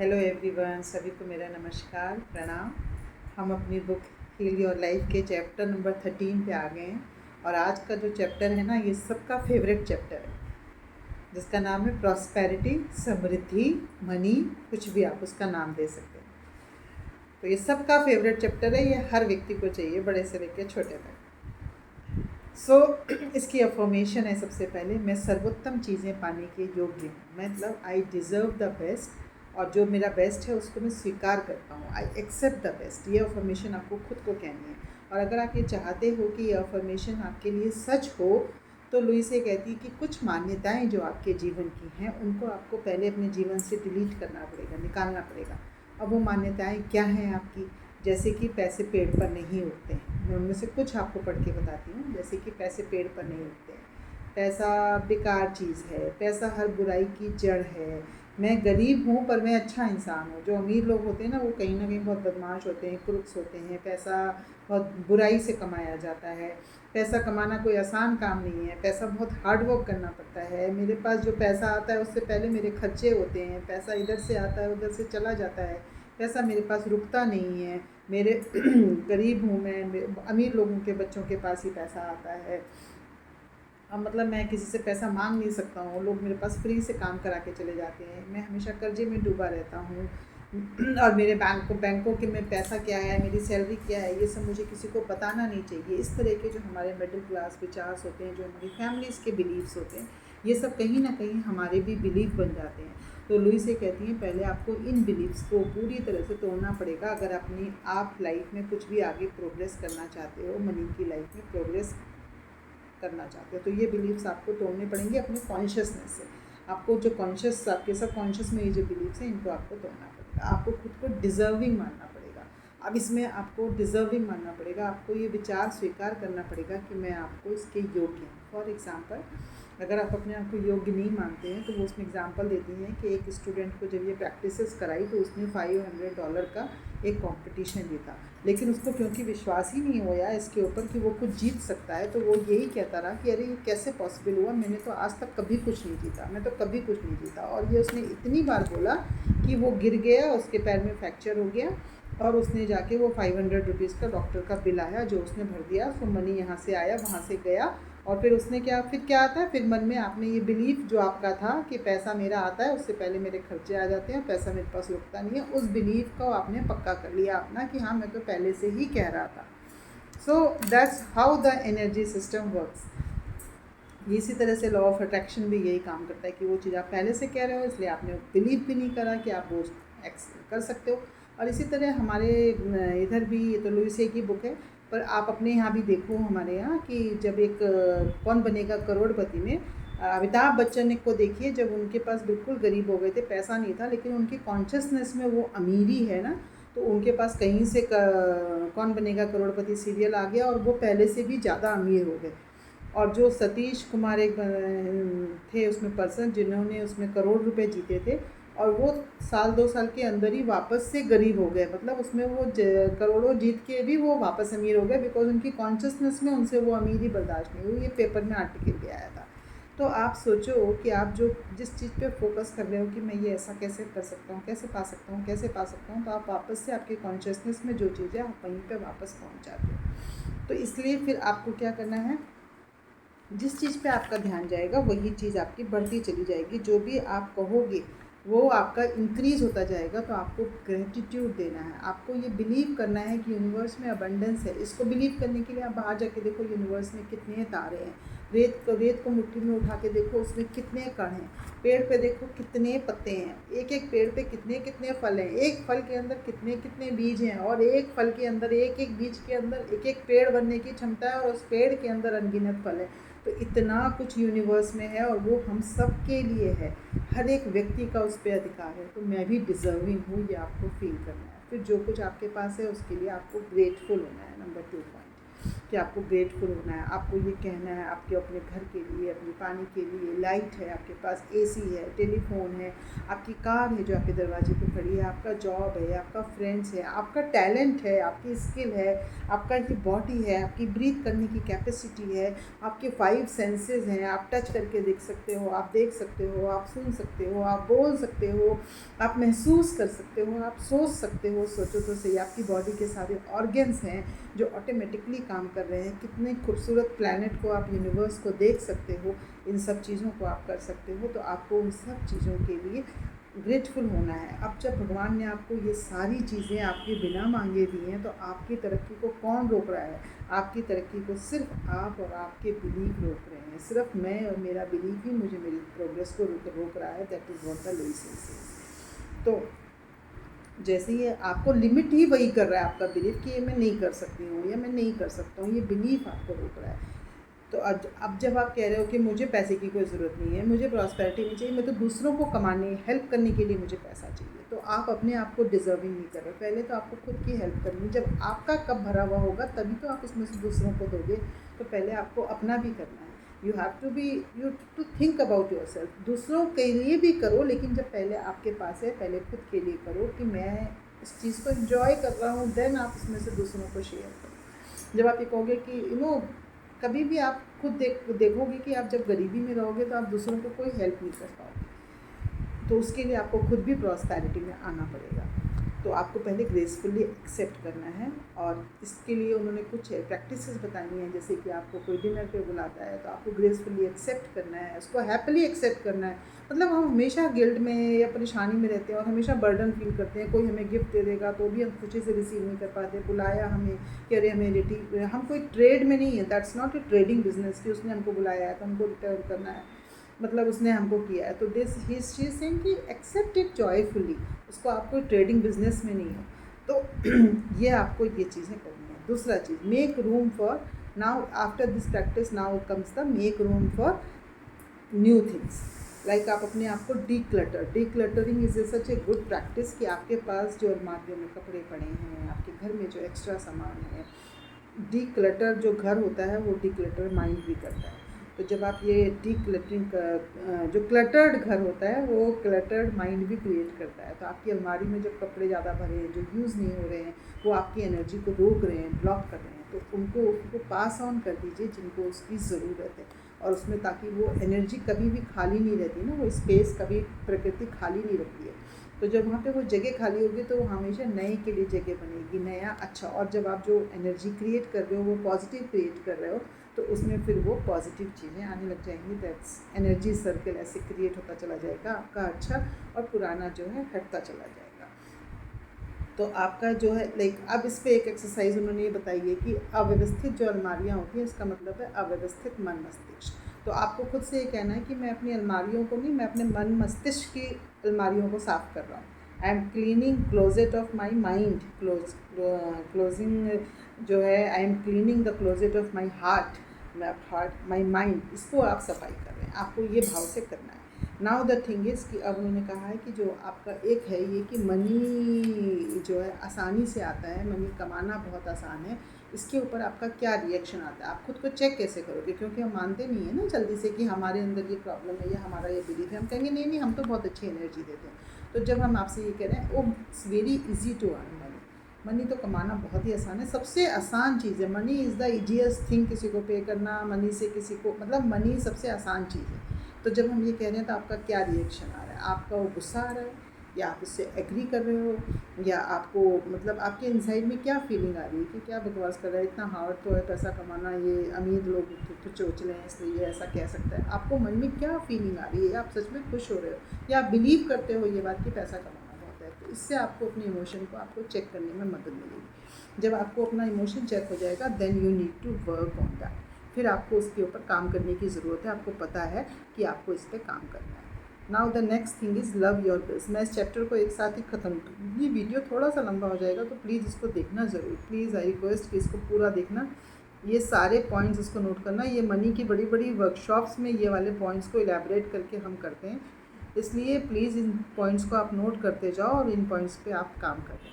Hello everyone, सभी को मेरा नमस्कार, प्रणाम। हम अपनी बुक हील योर लाइफ के चैप्टर नंबर 13 पे आ गए हैं और आज का जो चैप्टर है ना, ये सबका फेवरेट चैप्टर है, जिसका नाम है प्रॉस्पेरिटी, समृद्धि, मनी, कुछ भी आप उसका नाम दे सकते हैं। तो ये सबका फेवरेट चैप्टर है, ये हर व्यक्ति को चाहिए, बड़े से लेकर छोटे तक। इसकी अफर्मेशन है, सबसे पहले मैं सर्वोत्तम चीज़ें पाने के योग्य हूँ, मतलब आई डिज़र्व द बेस्ट, और जो मेरा बेस्ट है उसको मैं स्वीकार करता हूँ। आई एक्सेप्ट द बेस्ट, ये अफर्मेशन आपको खुद को कहनी है। और अगर आप ये चाहते हो कि ये अफर्मेशन आपके लिए सच हो, तो लुईस ये कहती है कि कुछ मान्यताएं जो आपके जीवन की हैं उनको आपको पहले अपने जीवन से डिलीट करना पड़ेगा, निकालना पड़ेगा। अब वो मान्यताएं क्या हैं आपकी? जैसे कि पैसे पेड़ पर नहीं उगते हैं। मैं उनमें से कुछ आपको पढ़ के बताती हूँ। जैसे कि पैसे पेड़ पर नहीं उगते हैं, पैसा बेकार चीज़ है, पैसा हर बुराई की जड़ है, मैं गरीब हूँ पर मैं अच्छा इंसान हूँ। जो अमीर लोग होते हैं ना, वो कहीं ना कहीं बहुत बदमाश होते हैं, क्रूक्स होते हैं, पैसा बहुत बुराई से कमाया जाता है। पैसा कमाना कोई आसान काम नहीं है, पैसा बहुत हार्ड वर्क करना पड़ता है। मेरे पास जो पैसा आता है उससे पहले मेरे खर्चे होते हैं, पैसा इधर से आता है उधर से चला जाता है, पैसा मेरे पास रुकता नहीं है। मेरे गरीब हूँ मैं, अमीर लोगों के बच्चों के पास ही पैसा आता है। अब मतलब मैं किसी से पैसा मांग नहीं सकता हूँ, लोग मेरे पास फ्री से काम करा के चले जाते हैं, मैं हमेशा कर्जे में डूबा रहता हूँ। और मेरे बैंकों के में पैसा क्या है, मेरी सैलरी क्या है, ये सब मुझे किसी को बताना नहीं चाहिए। इस तरह के जो हमारे मिडिल क्लास विचार्स होते हैं, जो हमारी फैमिलीज़ के बिलीव्स होते हैं, ये सब कहीं ना कहीं हमारे भी बिलीव बन जाते हैं। तो लुईस ये कहती हैं पहले आपको इन बिलीव्स को पूरी तरह से तोड़ना पड़ेगा अगर अपनी आप लाइफ में कुछ भी आगे प्रोग्रेस करना चाहते हो, मनी की लाइफ में प्रोग्रेस करना चाहते हो। तो ये बिलीव्स आपको तोड़ने पड़ेंगे अपने कॉन्शियसनेस से। आपको जो कॉन्शियस, आपके सब कॉन्शियस में ये जो बिलीव्स हैं, इनको आपको तोड़ना पड़ेगा। आपको खुद को डिज़र्विंग मानना पड़ेगा। अब इसमें आपको डिज़र्विंग मानना पड़ेगा, आपको ये विचार स्वीकार करना पड़ेगा कि मैं आपको इसके योग्य हूँ। फॉर एग्ज़ाम्पल, अगर आप अपने आप को योग्य नहीं मानते हैं तो वो उसमें एग्जांपल देती हैं कि एक स्टूडेंट को जब ये प्रैक्टिसेस कराई तो उसने $500 का एक कंपटीशन जीता, लेकिन उसको क्योंकि विश्वास ही नहीं हुआ इसके ऊपर कि वो कुछ जीत सकता है, तो वो यही कहता रहा कि अरे ये कैसे पॉसिबल हुआ, मैंने तो आज तक कभी कुछ नहीं जीता, मैं तो कभी कुछ नहीं जीता। और ये उसने इतनी बार बोला कि वो गिर गया, उसके पैर में फ्रैक्चर हो गया और उसने जाके वो ₹500 का डॉक्टर का बिल आया जो उसने भर दिया। सो मनी यहाँ से आया, वहाँ से गया, और फिर उसने क्या आता है, फिर मन में आपने ये बिलीफ जो आपका था कि पैसा मेरा आता है, उससे पहले मेरे खर्चे आ जाते हैं, पैसा मेरे पास रुकता नहीं है, उस बिलीफ को आपने पक्का कर लिया अपना कि हाँ मैं तो पहले से ही कह रहा था। So that's how the energy system works. इसी तरह से लॉ ऑफ अट्रैक्शन भी यही काम करता है कि वो चीज़ आप पहले से कह रहे हो, इसलिए आपने बिलीव भी नहीं करा कि आप वो कर सकते हो। और इसी तरह हमारे इधर भी, ये तो लुईस की बुक है, पर आप अपने यहाँ भी देखो हमारे यहाँ कि जब एक कौन बनेगा करोड़पति में अमिताभ बच्चन को देखिए, जब उनके पास बिल्कुल गरीब हो गए थे, पैसा नहीं था, लेकिन उनकी कॉन्शियसनेस में वो अमीरी है ना, तो उनके पास कहीं से कौन बनेगा करोड़पति सीरियल आ गया और वो पहले से भी ज़्यादा अमीर हो गए। और जो सतीश कुमार एक थे उसमें पर्सन, जिन्होंने उसमें करोड़ रुपए जीते थे, और वो साल 2 साल के अंदर ही वापस से गरीब हो गए। मतलब उसमें वो करोड़ों जीत के भी वो वापस अमीर हो गए, बिकॉज उनकी कॉन्शियसनेस में उनसे वो अमीरी बर्दाश्त नहीं हुई। ये पेपर में आर्टिकल भी आया था। तो आप सोचो कि आप जिस चीज़ पे फोकस कर रहे हो कि मैं ये ऐसा कैसे कर सकता हूँ, कैसे पा सकता हूँ, कैसे पा सकता हूँ, तो आप वापस से आपके कॉन्शियसनेस में जो चीज़ है आप वहीं पर वापस पहुँच जाते हो। तो इसलिए फिर आपको क्या करना है, जिस चीज़ पे आपका ध्यान जाएगा वही चीज़ आपकी बढ़ती चली जाएगी। जो भी आप कहोगे वो आपका इंक्रीज़ होता जाएगा। तो आपको ग्रेटिट्यूड देना है, आपको ये बिलीव करना है कि यूनिवर्स में अबंडेंस है। इसको बिलीव करने के लिए आप बाहर जाके देखो यूनिवर्स में कितने तारे हैं, रेत को मुट्ठी में उठा के देखो उसमें कितने कण हैं, पेड़ पे देखो कितने पत्ते हैं, एक एक पेड़ पे कितने कितने फल हैं, एक फल के अंदर कितने कितने बीज हैं, और एक फल के अंदर, एक एक बीज के अंदर एक एक पेड़ बनने की क्षमता है, और उस पेड़ के अंदर अनगिनत फल है। तो इतना कुछ यूनिवर्स में है और वो हम सब के लिए है, हर एक व्यक्ति का उस पर अधिकार है। तो मैं भी डिज़र्विंग हूँ, ये आपको फील करना है। फिर जो कुछ आपके पास है उसके लिए आपको ग्रेटफुल होना है। Number 2 point. कि आपको ग्रेटफुल होना है, आपको ये कहना है आपके अपने घर के लिए, अपने पानी के लिए, लाइट है आपके पास, एसी है, टेलीफोन है, आपकी कार है जो आपके दरवाजे पे खड़ी है, आपका जॉब है, आपका फ्रेंड्स है, आपका टैलेंट है, आपकी स्किल है, आपका ये बॉडी है, आपकी ब्रीथ करने की कैपेसिटी है, आपके 5 सेंसेस हैं, आप टच करके देख सकते हो, आप देख सकते हो, आप सुन सकते हो, आप बोल सकते हो, आप महसूस कर सकते हो, आप सोच सकते हो, सोचो तो सही, आपकी बॉडी के सारे ऑर्गन्स हैं जो ऑटोमेटिकली काम कर रहे हैं। कितने खूबसूरत प्लैनेट को आप यूनिवर्स को देख सकते हो, इन सब चीज़ों को आप कर सकते हो। तो आपको उन सब चीज़ों के लिए ग्रेटफुल होना है। अब जब भगवान ने आपको ये सारी चीज़ें आपके बिना मांगे दी हैं, तो आपकी तरक्की को कौन रोक रहा है? आपकी तरक्की को सिर्फ आप और आपके बिलीव रोक रहे हैं। सिर्फ मैं और मेरा बिलीव ही मुझे मेरी प्रोग्रेस को रोक रहा है। That is what the Lewis says. तो जैसे ये आपको लिमिट ही वही कर रहा है, आपका बिलीफ कि ये मैं नहीं कर सकती हूँ या मैं नहीं कर सकता हूँ, ये बिलीफ आपको रोक रहा है। तो अब जब आप कह रहे हो कि मुझे पैसे की कोई ज़रूरत नहीं है, मुझे प्रॉस्पेरिटी नहीं चाहिए, मैं तो दूसरों को कमाने हेल्प करने के लिए मुझे पैसा चाहिए, तो आप अपने आप को डिज़र्विंग नहीं कर रहे। पहले तो आपको खुद की हेल्प करनी है। जब आपका कप भरा हुआ होगा तभी तो आप उसमें से दूसरों को दोगे। तो पहले आपको अपना भी करना है। You have to think about yourself. दूसरों के लिए भी करो, लेकिन जब पहले आपके पास है, पहले खुद के लिए करो कि मैं इस चीज़ को एंजॉय कर रहा हूँ, देन आप इसमें से दूसरों को शेयर करो। जब आप ये कहोगे कि कभी भी आप खुद देखोगे कि आप जब गरीबी में रहोगे तो आप दूसरों को कोई हेल्प नहीं कर पाओगे। तो उसके लिए आपको खुद भी प्रॉस्पेरिटी में आना पड़ेगा। तो आपको पहले ग्रेसफुली एक्सेप्ट करना है, और इसके लिए उन्होंने कुछ प्रैक्टिसेस बतानी है। जैसे कि आपको कोई डिनर पे बुलाता है तो आपको ग्रेसफुली एक्सेप्ट करना है, उसको हैप्पीली एक्सेप्ट करना है। मतलब हम हमेशा गिल्ट में या परेशानी में रहते हैं और हमेशा बर्डन फील करते हैं। कोई हमें गिफ्ट दे देगा तो भी हम खुशी से रिसीव नहीं कर पाते। बुलाया हमें कि अरे हमें हम कोई ट्रेड में नहीं है, that's not a trading business कि उसने हमको बुलाया है तो हमको रिटर्न करना है, मतलब उसने हमको किया है। तो this he she is saying कि एक्सेप्ट इट जॉयफुली। उसको आपको ट्रेडिंग बिजनेस में नहीं है। तो ये आपको ये चीज़ें करनी है। दूसरा चीज़, make room for now after this practice now comes the make room for new things. Like आप अपने आप को decluttering is such a good practice कि आपके पास जो अलमारियों में कपड़े पड़े हैं, आपके घर में जो एक्स्ट्रा सामान है, डीक्लटर जो घर होता है वो डीक्लटर माइंड भी करता है। तो जब आप ये डीक्लटरिंग जो क्लटर्ड घर होता है वो क्लटर्ड माइंड भी क्रिएट करता है। तो आपकी अलमारी में जब कपड़े ज़्यादा भरे हैं, जो यूज़ नहीं हो रहे हैं, वो आपकी एनर्जी को रोक रहे हैं, ब्लॉक कर रहे हैं, तो उनको पास ऑन कर दीजिए जिनको उसकी ज़रूरत है। और उसमें ताकि वो एनर्जी कभी भी खाली नहीं रहती ना, वो स्पेस कभी प्रकृति खाली नहीं रखती है। तो जब वहाँ पे वो जगह खाली होगी तो हमेशा नए के लिए जगह बनेगी, नया अच्छा। और जब आप जो एनर्जी क्रिएट कर रहे हो वो पॉजिटिव क्रिएट कर रहे हो, तो उसमें फिर वो पॉजिटिव चीज़ें आने लग जाएंगी। दैट्स एनर्जी सर्कल ऐसे क्रिएट होता चला जाएगा आपका अच्छा, और पुराना जो है हटता चला जाएगा। तो आपका जो है अब इस पर एक एक्सरसाइज उन्होंने ये बताई है कि अव्यवस्थित जो अलमारियाँ होती हैं, इसका मतलब है अव्यवस्थित मन मस्तिष्क। तो आपको खुद से ये कहना है कि मैं अपनी अलमारियों को नहीं, मैं अपने मन मस्तिष्क की अलमारियों को साफ़ कर रहा हूँ। I am cleaning closet of my mind, closing जो है, I am cleaning the closet of my heart my mind. इसको आप सफाई कर रहे हैं, आपको ये भाव से करना है। नाउ द थिंग इज़ कि अब उन्होंने कहा है कि जो आपका एक है ये कि मनी जो है आसानी से आता है, मनी कमाना बहुत आसान है, इसके ऊपर आपका क्या रिएक्शन आता है, आप खुद को चेक कैसे करोगे? क्योंकि हम मानते नहीं है ना जल्दी से कि हमारे अंदर ये प्रॉब्लम है या हमारा ये बिलीफ है। हम कहेंगे नहीं हम तो बहुत अच्छी एनर्जी देते हैं। तो जब हम आपसे ये कह रहे हैं, oh it's very easy to earn money तो कमाना बहुत ही आसान है, सबसे आसान चीज़ है। Money is the easiest thing. किसी को पे करना, मनी से किसी को मतलब मनी सबसे आसान चीज़ है। तो जब हम ये कह रहे हैं तो आपका क्या रिएक्शन आ रहा है? आपका वो गुस्सा आ रहा है, या आप इससे एग्री कर रहे हो, या आपको मतलब आपके इनसाइड में क्या फीलिंग आ रही है कि क्या बकवास कर रहा है, इतना हार्ड तो है पैसा कमाना, ये अमीर लोग तो चोचले हैं इसलिए ये ऐसा कह सकता है। आपको मन में क्या फीलिंग आ रही है? आप सच में खुश हो रहे हो या आप बिलीव करते हो ये बात कि पैसा कमाना बहुत है? तो इससे आपको अपने इमोशन को आपको चेक करने में मदद मिलेगी। जब आपको अपना इमोशन चेक हो जाएगा, then you need to work on that. फिर आपको उसके ऊपर काम करने की ज़रूरत है। आपको पता है कि आपको इस पर काम करना है। Now the next thing is love your bills. मैं इस चैप्टर को एक साथ ही ख़त्म करूँगी। ये वीडियो थोड़ा सा लंबा हो जाएगा, तो प्लीज़ इसको देखना ज़रूर। प्लीज़ आई रिक्वेस्ट कि इसको पूरा देखना, ये सारे पॉइंट्स इसको नोट करना। ये मनी की बड़ी बड़ी वर्कशॉप्स में ये वाले पॉइंट्स को इलेबरेट करके हम करते हैं, इसलिए प्लीज़ इन पॉइंट्स को आप नोट करते जाओ और इन पॉइंट्स पे आप काम करें।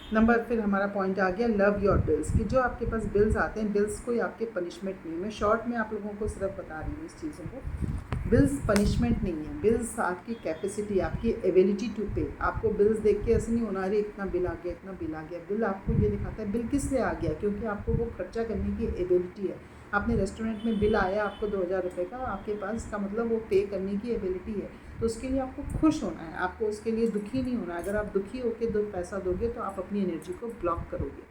फिर हमारा पॉइंट आ गया लव योर बिल्स, कि जो आपके पास बिल्स आते हैं, बिल्स कोई आपके पनिशमेंट नहीं है। मैं शॉर्ट में आप लोगों को सिर्फ बता रही हूँ इस चीज़ों को। बिल्स पनिशमेंट नहीं है, बिल्स आपकी कैपेसिटी, आपकी एबिलिटी टू पे। आपको बिल्स देख के ऐसे नहीं होना अरे इतना बिल आ गया, इतना बिल आ गया। बिल आपको ये दिखाता है बिल किस लिए आ गया, क्योंकि आपको वो खर्चा करने की एबिलिटी है। आपने रेस्टोरेंट में बिल आया आपको 2000 रुपये का, आपके पास का मतलब वो पे करने की एबिलिटी है, तो उसके लिए आपको खुश होना है, आपको उसके लिए दुखी नहीं होना है। अगर आप दुखी होकर पैसा दोगे तो आप अपनी एनर्जी को ब्लॉक करोगे।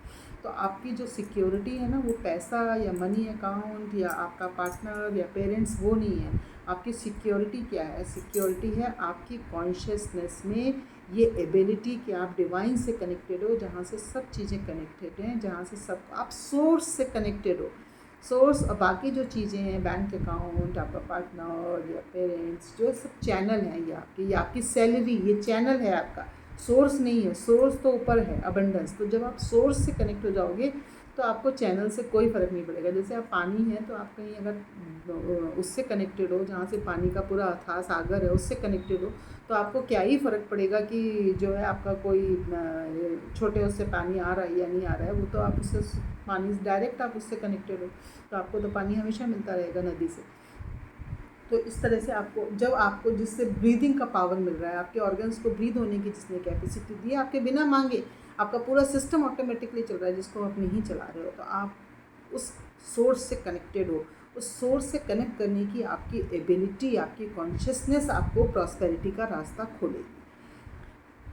तो आपकी जो सिक्योरिटी है ना, वो पैसा या मनी अकाउंट या आपका पार्टनर या पेरेंट्स वो नहीं है। आपकी सिक्योरिटी क्या है? सिक्योरिटी है आपकी कॉन्शियसनेस में ये एबिलिटी कि आप डिवाइन से कनेक्टेड हो, जहाँ से सब चीज़ें कनेक्टेड हैं, जहाँ से सब आप सोर्स से कनेक्टेड हो। सोर्स और बाकी जो चीज़ें हैं, बैंक अकाउंट, आपका पार्टनर या पेरेंट्स, जो सब चैनल हैं, ये आपकी सैलरी, ये चैनल है आपका, सोर्स नहीं है। सोर्स तो ऊपर है, अबंडेंस। तो जब आप सोर्स से कनेक्ट हो जाओगे तो आपको चैनल से कोई फ़र्क नहीं पड़ेगा। जैसे आप पानी है तो आप कहीं अगर उससे कनेक्टेड हो, जहाँ से पानी का पूरा अथाह सागर है, उससे कनेक्टेड हो, तो आपको क्या ही फ़र्क पड़ेगा कि जो है आपका कोई छोटे उससे पानी आ रहा है या नहीं आ रहा है। वो तो आप उससे पानी डायरेक्ट आप उससे कनेक्टेड हो, तो आपको तो पानी हमेशा मिलता रहेगा नदी से। तो इस तरह से आपको, जब आपको जिससे ब्रीदिंग का पावर मिल रहा है, आपके ऑर्गन्स को ब्रीद होने की जिसने कैपेसिटी दी है, आपके बिना मांगे आपका पूरा सिस्टम ऑटोमेटिकली चल रहा है, जिसको आप नहीं चला रहे हो, तो आप उस सोर्स से कनेक्टेड हो। उस सोर्स से कनेक्ट करने की आपकी एबिलिटी, आपकी कॉन्शियसनेस आपको प्रॉस्पेरिटी का रास्ता खोलेगी।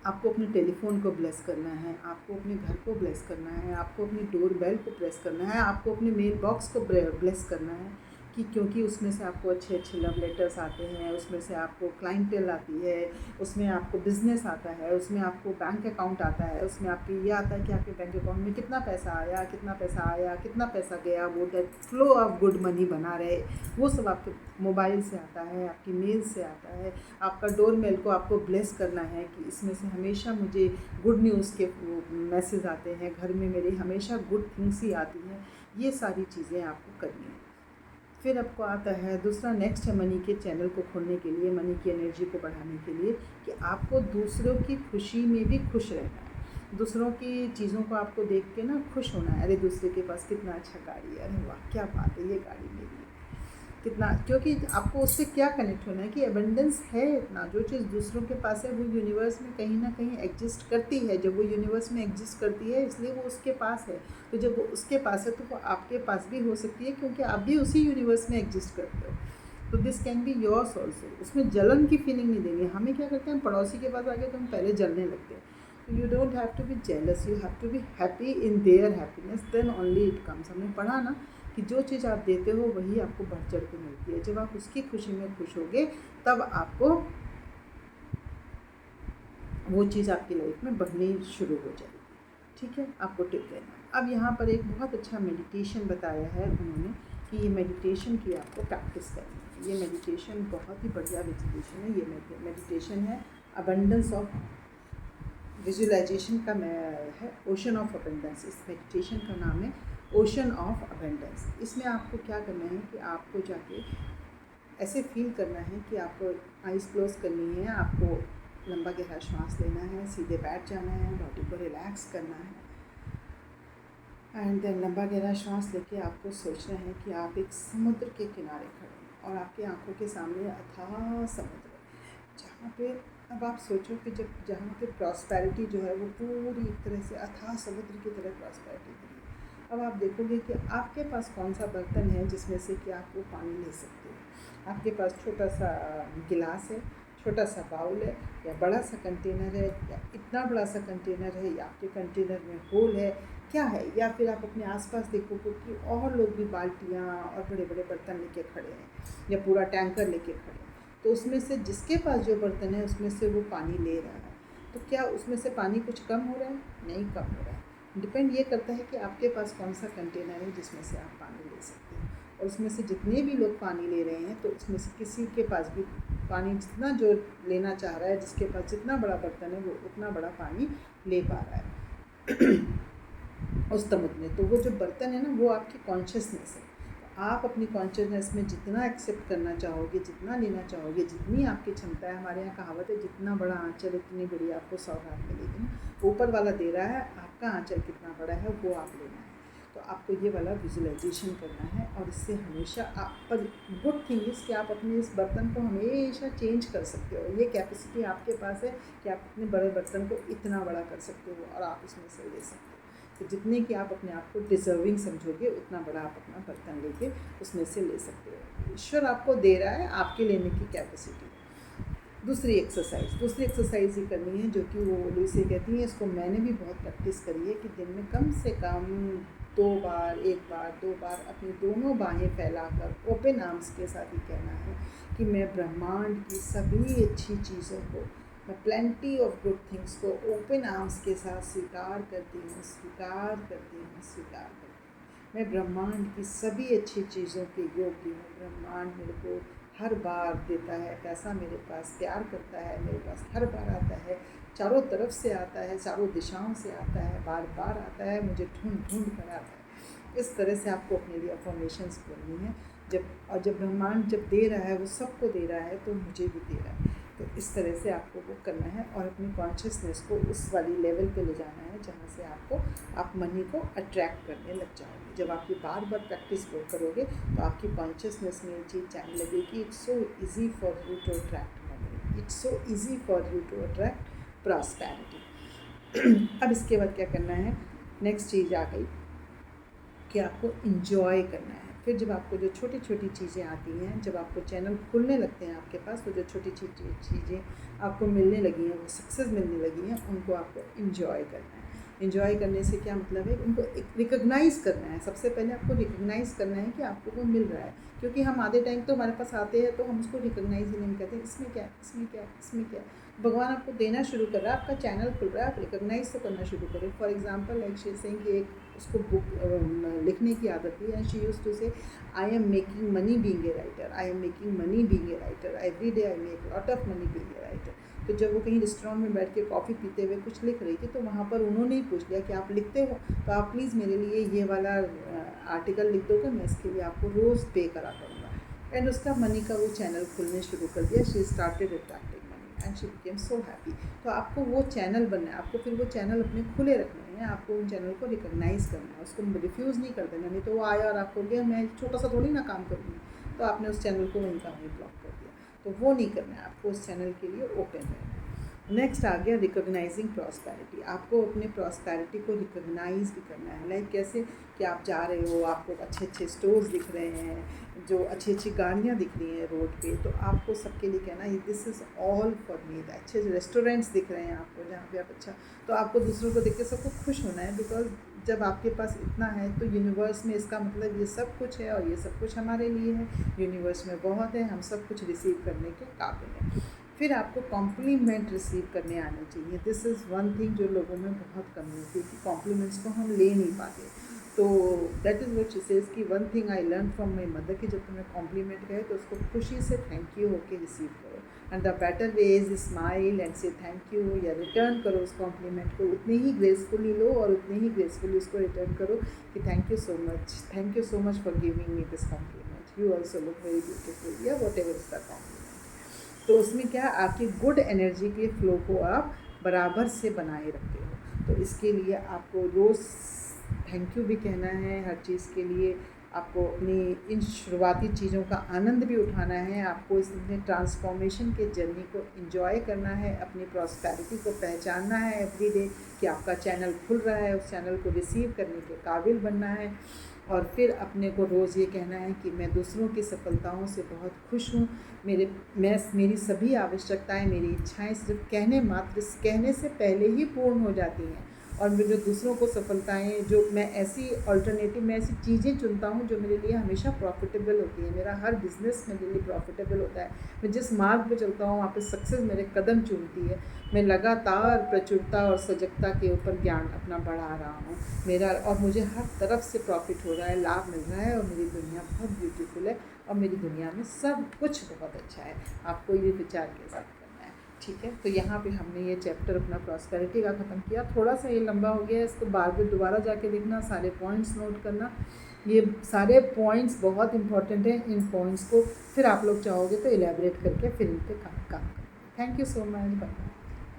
आपको अपने टेलीफोन को ब्लेस करना है, आपको अपने घर को ब्लेस करना है, आपको अपनी डोर बेल को प्रेस करना है, आपको अपने मेल बॉक्स को ब्लेस करना है, कि क्योंकि उसमें से आपको अच्छे अच्छे लव लेटर्स आते हैं, उसमें से आपको क्लाइंटेल आती है, उसमें आपको बिज़नेस आता है, उसमें आपको बैंक अकाउंट आता है, उसमें आपकी ये आता है कि आपके बैंक अकाउंट में कितना पैसा आया, कितना पैसा आया, कितना पैसा गया, वो that flow of good money बना रहे, वो सब आपके मोबाइल से आता है, आपकी मेल से आता है। आपका डोर मेल को आपको ब्लेस करना है कि इसमें से हमेशा मुझे गुड न्यूज़ के मैसेज आते हैं, घर में मेरे हमेशा गुड थिंग्स ही आती हैं। ये सारी चीज़ें आपको करनी है। फिर आपको आता है दूसरा, नेक्स्ट है मनी के चैनल को खोलने के लिए, मनी की एनर्जी को बढ़ाने के लिए, कि आपको दूसरों की खुशी में भी खुश रहना है। दूसरों की चीज़ों को आपको देख के ना खुश होना है। अरे दूसरे के पास कितना अच्छा गाड़ी है, अरे वाह क्या बात है, ये गाड़ी मेरी है, कितना, क्योंकि आपको उससे क्या कनेक्ट होना है कि एबंडेंस है इतना, जो चीज़ दूसरों के पास है वो यूनिवर्स में कहीं ना कहीं एग्जिस्ट करती है। जब वो यूनिवर्स में एग्जिस्ट करती है इसलिए वो उसके पास है, तो जब वो उसके पास है तो वो आपके पास भी हो सकती है, क्योंकि आप भी उसी यूनिवर्स में एग्जिस्ट करते हो। तो this can be yours also. उसमें जलन की फीलिंग नहीं देंगे। हमें क्या करते हैं, पड़ोसी के पास आके तो हम पहले जलने लगते हैं। तो you don't have to be jealous, you have to be happy in their happiness, then only it comes. हमने पढ़ा ना कि जो चीज़ आप देते हो वही आपको बढ़ चढ़ के मिलती है। जब आप उसकी खुशी में खुश होगे तब आपको वो चीज़ आपकी लाइफ में बढ़नी शुरू हो जाएगी। ठीक है, आपको टिप देना। अब यहाँ पर एक बहुत अच्छा मेडिटेशन बताया है उन्होंने कि ये मेडिटेशन की आपको प्रैक्टिस करनी है। ये मेडिटेशन बहुत ही बढ़िया मेडिटेशन है। ये मेडिटेशन है अबंडेंस ऑफ विजुअलाइजेशन का है, ओशन ऑफ अबंडेंस। इस मेडिटेशन का नाम है ओशन ऑफ अबंडेंस। इसमें आपको क्या करना है कि आपको जाके ऐसे फील करना है कि आपको आइज़ क्लोज करनी है, आपको लंबा गहरा श्वास लेना है, सीधे बैठ जाना है, बॉडी को रिलैक्स करना है, एंड देन लंबा गहरा श्वास लेके आपको सोचना है कि आप एक समुद्र के किनारे खड़े हैं और आपकी आंखों के सामने अथाह समुद्र है, जहाँ पे अब आप सोचो कि जहाँ पे प्रॉस्पेरिटी जो है वो पूरी एक तरह से अथाह समुद्र की तरह प्रॉस्पेरिटी है। अब आप देखोगे कि आपके पास कौन सा बर्तन है जिसमें से कि आप वो पानी ले सकते हो। आपके पास छोटा सा गिलास है, छोटा सा बाउल है, या बड़ा सा कंटेनर है, या इतना बड़ा सा कंटेनर है, या आपके कंटेनर में होल है, क्या है। या फिर आप अपने आसपास देखोगे कि और लोग भी बाल्टियाँ और बड़े बड़े बर्तन लेके खड़े हैं, या पूरा टैंकर लेके खड़े हैं। तो उसमें से जिसके पास जो बर्तन है उसमें से वो पानी ले रहा है, तो क्या उसमें से पानी कुछ कम हो रहा है? नहीं कम हो रहा है। डिपेंड ये करता है कि आपके पास कौन सा कंटेनर है जिसमें से आप पानी ले सकते हैं। और उसमें से जितने भी लोग पानी ले रहे हैं तो उसमें से किसी के पास भी पानी जितना जो लेना चाह रहा है, जिसके पास जितना बड़ा बर्तन है वो उतना बड़ा पानी ले पा रहा है उस तमुद में। तो वो जो बर्तन है ना वो आपकी कॉन्शियसनेस है। आप अपनी कॉन्शियसनेस में जितना एक्सेप्ट करना चाहोगे, जितना लेना चाहोगे, जितनी आपकी क्षमता है, हमारे यहाँ कहावत है जितना बड़ा आंचल उतनी बड़ी आपको सौगात मिलेगी। ऊपर वाला दे रहा है, आप आपका आंचल कितना बड़ा है वो आप लेना है। तो आपको ये वाला विजुअलाइजेशन करना है और इससे हमेशा आप पर गुड थिंग इज़ कि आप अपने इस बर्तन को हमेशा चेंज कर सकते हो। ये कैपेसिटी आपके पास है कि आप अपने बड़े बर्तन को इतना बड़ा कर सकते हो और आप उसमें से ले सकते हो। तो जितने कि आप अपने आप को डिज़र्विंग समझोगे उतना बड़ा आप अपना बर्तन लेके उसमें से ले सकते हो। ईश्वर आपको दे रहा है, आपके लेने की कैपेसिटी। दूसरी एक्सरसाइज ये करनी है जो कि वो लुइसे कहती हैं, इसको मैंने भी बहुत प्रैक्टिस करी है कि दिन में कम से कम 2 बार, 1 बार, 2 बार अपनी दोनों बाहें फैलाकर ओपन आर्म्स के साथ ही कहना है कि मैं ब्रह्मांड की सभी अच्छी चीज़ों को, मैं प्लेंटी ऑफ गुड थिंग्स को ओपन आर्म्स के साथ स्वीकार करती हूँ, स्वीकार करती हूँ, स्वीकार करती हूँ। मैं ब्रह्मांड की सभी अच्छी चीज़ों के योग्य हूँ। ब्रह्मांड मेरे को हर बार देता है पैसा, मेरे पास प्यार करता है, मेरे पास हर बार आता है, चारों तरफ से आता है, चारों दिशाओं से आता है, बार बार आता है, मुझे ढूंढ ढूंढ कर आता है। इस तरह से आपको अपने लिए अफर्मेशंस बोलनी है। जब ब्रह्मांड जब दे रहा है वो सबको दे रहा है तो मुझे भी दे रहा है। तो इस तरह से आपको वो करना है और अपनी कॉन्शियसनेस को उस वाली लेवल पे ले जाना है जहाँ से आप मनी को अट्रैक्ट करने लग जाओगे। जब आप ये बार बार प्रैक्टिस करोगे तो आपकी कॉन्शियसनेस में ये चीज़ जाने लगेगी। It's so easy for you to attract money, it's so easy for you to attract prosperity. अब इसके बाद क्या करना है, नेक्स्ट चीज़ आ गई कि आपको इंजॉय करना है। फिर जब आपको जो छोटी छोटी चीज़ें आती हैं, जब आपको चैनल खुलने लगते हैं आपके पास, तो जो छोटी छोटी चीज़ें आपको मिलने लगी हैं, वो सक्सेस मिलने लगी हैं, उनको आपको इंजॉय करना है। इंजॉय करने से क्या मतलब है, उनको एक रिकग्नाइज़ करना है। सबसे पहले आपको रिकग्नाइज़ करना है कि आपको वो मिल रहा है, क्योंकि हम आधे टाइम तो हमारे पास आते हैं तो हम उसको रिकग्नाइज़ ही नहीं करते, इसमें क्या, इसमें क्या, इसमें क्या। भगवान आपको देना शुरू कर रहा है, आपका चैनल खुल रहा है, आप रिकग्नाइज़ तो करना शुरू करें। For example like she saying कि एक उसको बुक लिखने की आदत थी एंड शी यूज्ड टू से I am making money being a writer, I am making money being a writer, every day I make lot of money being a writer. तो जब वो कहीं रेस्टोरेंट में बैठ के कॉफ़ी पीते हुए कुछ लिख रही थी तो वहाँ पर उन्होंने ही पूछ लिया कि आप लिखते हो, तो आप प्लीज़ मेरे लिए ये वाला आर्टिकल लिख दोगे, मैं इसके लिए आपको रोज़ पे करा करूँगा। एंड उसका मनी का वो चैनल खुलने शुरू कर दिया। She started attracting money and she became so happy. तो आपको वो चैनल बनना है, आपको फिर वो चैनल अपने खुले रखने हैं, आपको उन चैनल को रिकग्नाइज़ करना है, उसको रिफ्यूज़ नहीं कर देना। नहीं तो वो आया और आपको गया, मैं छोटा सा थोड़ी ना काम करूँगी, तो आपने उस चैनल को वहीं का वहीं ब्लॉक कर दिया। तो वो नहीं करना है, आपको उस चैनल के लिए ओपन रहना है। नेक्स्ट आ गया रिकॉग्नाइजिंग प्रॉस्पेरिटी। आपको अपने प्रॉस्पेरिटी को रिकॉग्नाइज भी करना है। लाइक कैसे कि आप जा रहे हो, आपको अच्छे अच्छे स्टोर्स दिख रहे हैं, जो अच्छी अच्छी गाड़ियाँ दिख रही हैं रोड पे, तो आपको सबके लिए कहना है this is all for me. अच्छे अच्छे रेस्टोरेंट्स दिख रहे हैं आपको जहाँ पे आप अच्छा, तो आपको दूसरों को देख के सबको खुश होना है। बिकॉज जब आपके पास इतना है तो यूनिवर्स में इसका मतलब ये सब कुछ है और ये सब कुछ हमारे लिए है। यूनिवर्स में बहुत है, हम सब कुछ रिसीव करने के काबिल हैं। फिर आपको कॉम्प्लीमेंट रिसीव करने आने चाहिए। दिस इज़ वन थिंग जो लोगों में बहुत कमी होती है कि कॉम्प्लीमेंट्स को हम ले नहीं पाते। तो that is what she says कि one thing I learn from my mother कि जब तुम्हें कॉम्प्लीमेंट कहे तो उसको खुशी से थैंक यू होके रिसीव करो। And the better way is smile and say thank you, या रिटर्न करो उस कॉम्प्लीमेंट को, उतनी ही ग्रेसफुली लो और उतनी ही ग्रेसफुली उसको रिटर्न करो कि thank you so much for giving me this compliment, you also look very beautiful, या whatever is the compliment. तो उसमें क्या, आपकी गुड एनर्जी के फ्लो को आप बराबर से बनाए रखते हो। तो इसके लिए आपको रोज़ थैंक यू भी कहना है हर चीज़ के लिए। आपको अपनी इन शुरुआती चीज़ों का आनंद भी उठाना है, आपको इसमें ट्रांसफॉर्मेशन के जर्नी को एंजॉय करना है, अपनी प्रॉस्पेरिटी को पहचानना है एवरी डे कि आपका चैनल खुल रहा है, उस चैनल को रिसीव करने के काबिल बनना है। और फिर अपने को रोज़ ये कहना है कि मैं दूसरों की सफलताओं से बहुत खुश हूँ। मेरी सभी आवश्यकताएं, मेरी इच्छाएं सिर्फ कहने से पहले ही पूर्ण हो जाती हैं। और मैं जो दूसरों को सफलताएं, जो मैं ऐसी चीज़ें चुनता हूँ जो मेरे लिए हमेशा प्रॉफिटेबल होती है। मेरा हर बिज़नेस मेरे लिए प्रॉफिटेबल होता है। मैं जिस मार्ग पे चलता हूँ वहाँ पे सक्सेस मेरे कदम चूमती है। मैं लगातार प्रचुरता और सजगता के ऊपर ज्ञान अपना बढ़ा रहा हूँ और मुझे हर तरफ से प्रॉफिट हो रहा है, लाभ मिल रहा है और मेरी दुनिया बहुत ब्यूटीफुल है और मेरी दुनिया में सब कुछ बहुत अच्छा है। आपको ये विचार के साथ करना है, ठीक है। तो यहाँ पे हमने ये चैप्टर अपना प्रॉस्पेरिटी का ख़त्म किया। थोड़ा सा ये लंबा हो गया है, इसको बार बार दोबारा जाके देखना, सारे पॉइंट्स नोट करना। ये सारे पॉइंट्स बहुत इंपॉर्टेंट हैं। इन पॉइंट्स को फिर आप लोग चाहोगे तो एलैबोरेट करके फिर इन पर काम करना। Thank you so much, bye.